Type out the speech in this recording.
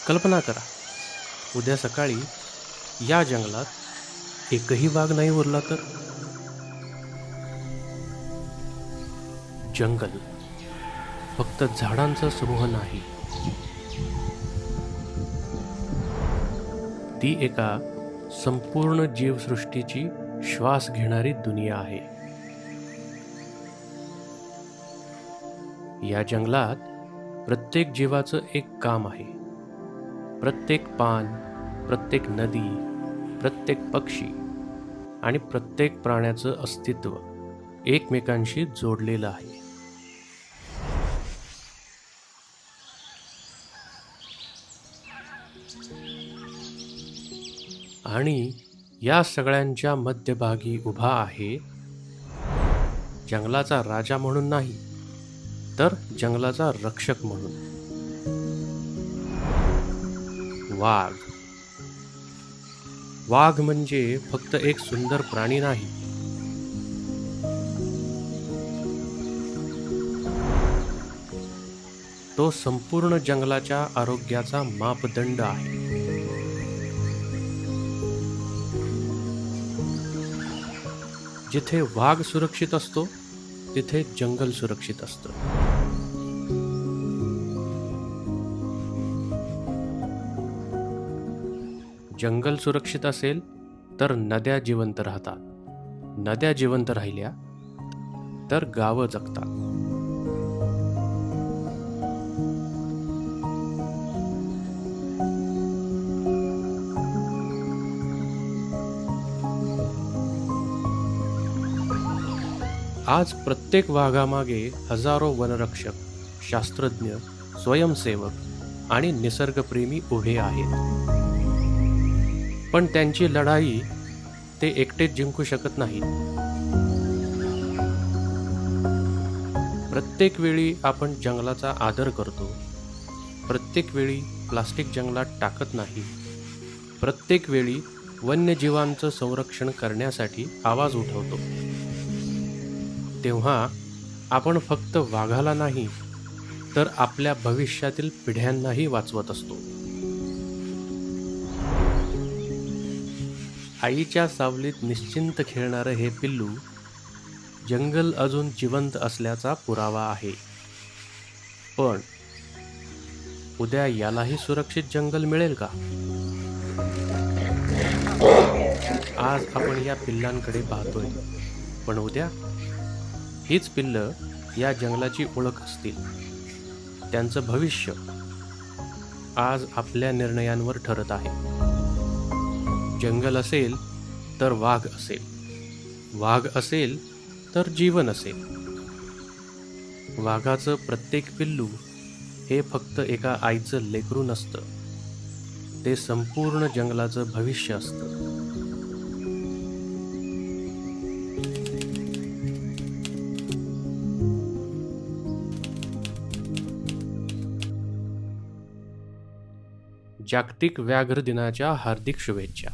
कल्पना करा, उद्या सकाळी या जंगलात एकही वाघ नाही उरला तर. जंगल फक्त झाडांचा समूह नाही, ती एका संपूर्ण जीवसृष्टीची श्वास घेणारी दुनिया आहे. या जंगलात प्रत्येक जीवाचं एक काम आहे. प्रत्येक पान, प्रत्येक नदी, प्रत्येक पक्षी आणि प्रत्येक प्राण्याचं अस्तित्व एकमेकांशी जोडलेलं आहे. आणि या सगळ्यांच्या मध्यभागी उभा आहे जंगलाचा राजा म्हणून नाही, तर जंगलाचा रक्षक म्हणून वाघ. वाघ म्हणजे फक्त एक सुंदर प्राणी नाही, तो संपूर्ण जंगलाच्या आरोग्याचा मापदंड आहे. जिथे वाघ सुरक्षित असतो तिथे जंगल सुरक्षित असतं. जंगल सुरक्षित असेल तर नद्या जिवंत राहतात. नद्या जिवंत राहिल्या तर गावं जगतात. आज प्रत्येक वाघामागे हजारो वनरक्षक, शास्त्रज्ञ, स्वयंसेवक आणि निसर्गप्रेमी उभे आहेत. पण त्यांची लढाई ते एकटेच जिंकू शकत नाहीत. प्रत्येक वेळी आपण जंगलाचा आदर करतो, प्रत्येक वेळी प्लास्टिक जंगलात टाकत नाही, प्रत्येक वेळी वन्यजीवांचं संरक्षण करण्यासाठी आवाज उठवतो, तेव्हा आपण फक्त वाघाला नाही तर आपल्या भविष्यातील पिढ्यांनाही वाचवत असतो. आईच्या सावलीत निश्चिंत खेळणारं हे पिल्लू जंगल अजून जिवंत असल्याचा पुरावा आहे. पण उद्या यालाही सुरक्षित जंगल मिळेल का? आज आपण या पिल्लांकडे पाहतोय, पण उद्या हीच पिल्लं या जंगलाची ओळख असतील. त्यांचं भविष्य आज आपल्या निर्णयांवर ठरत आहे. जंगल असेल तर वाघ असेल, वाघ असेल तर जीवन असेल. वाघाचं प्रत्येक पिल्लू हे फक्त एका आईचं लेकरू नसतं, ते संपूर्ण जंगलाचं भविष्य असतं. जागतिक व्याघ्र दिनाच्या हार्दिक शुभेच्छा.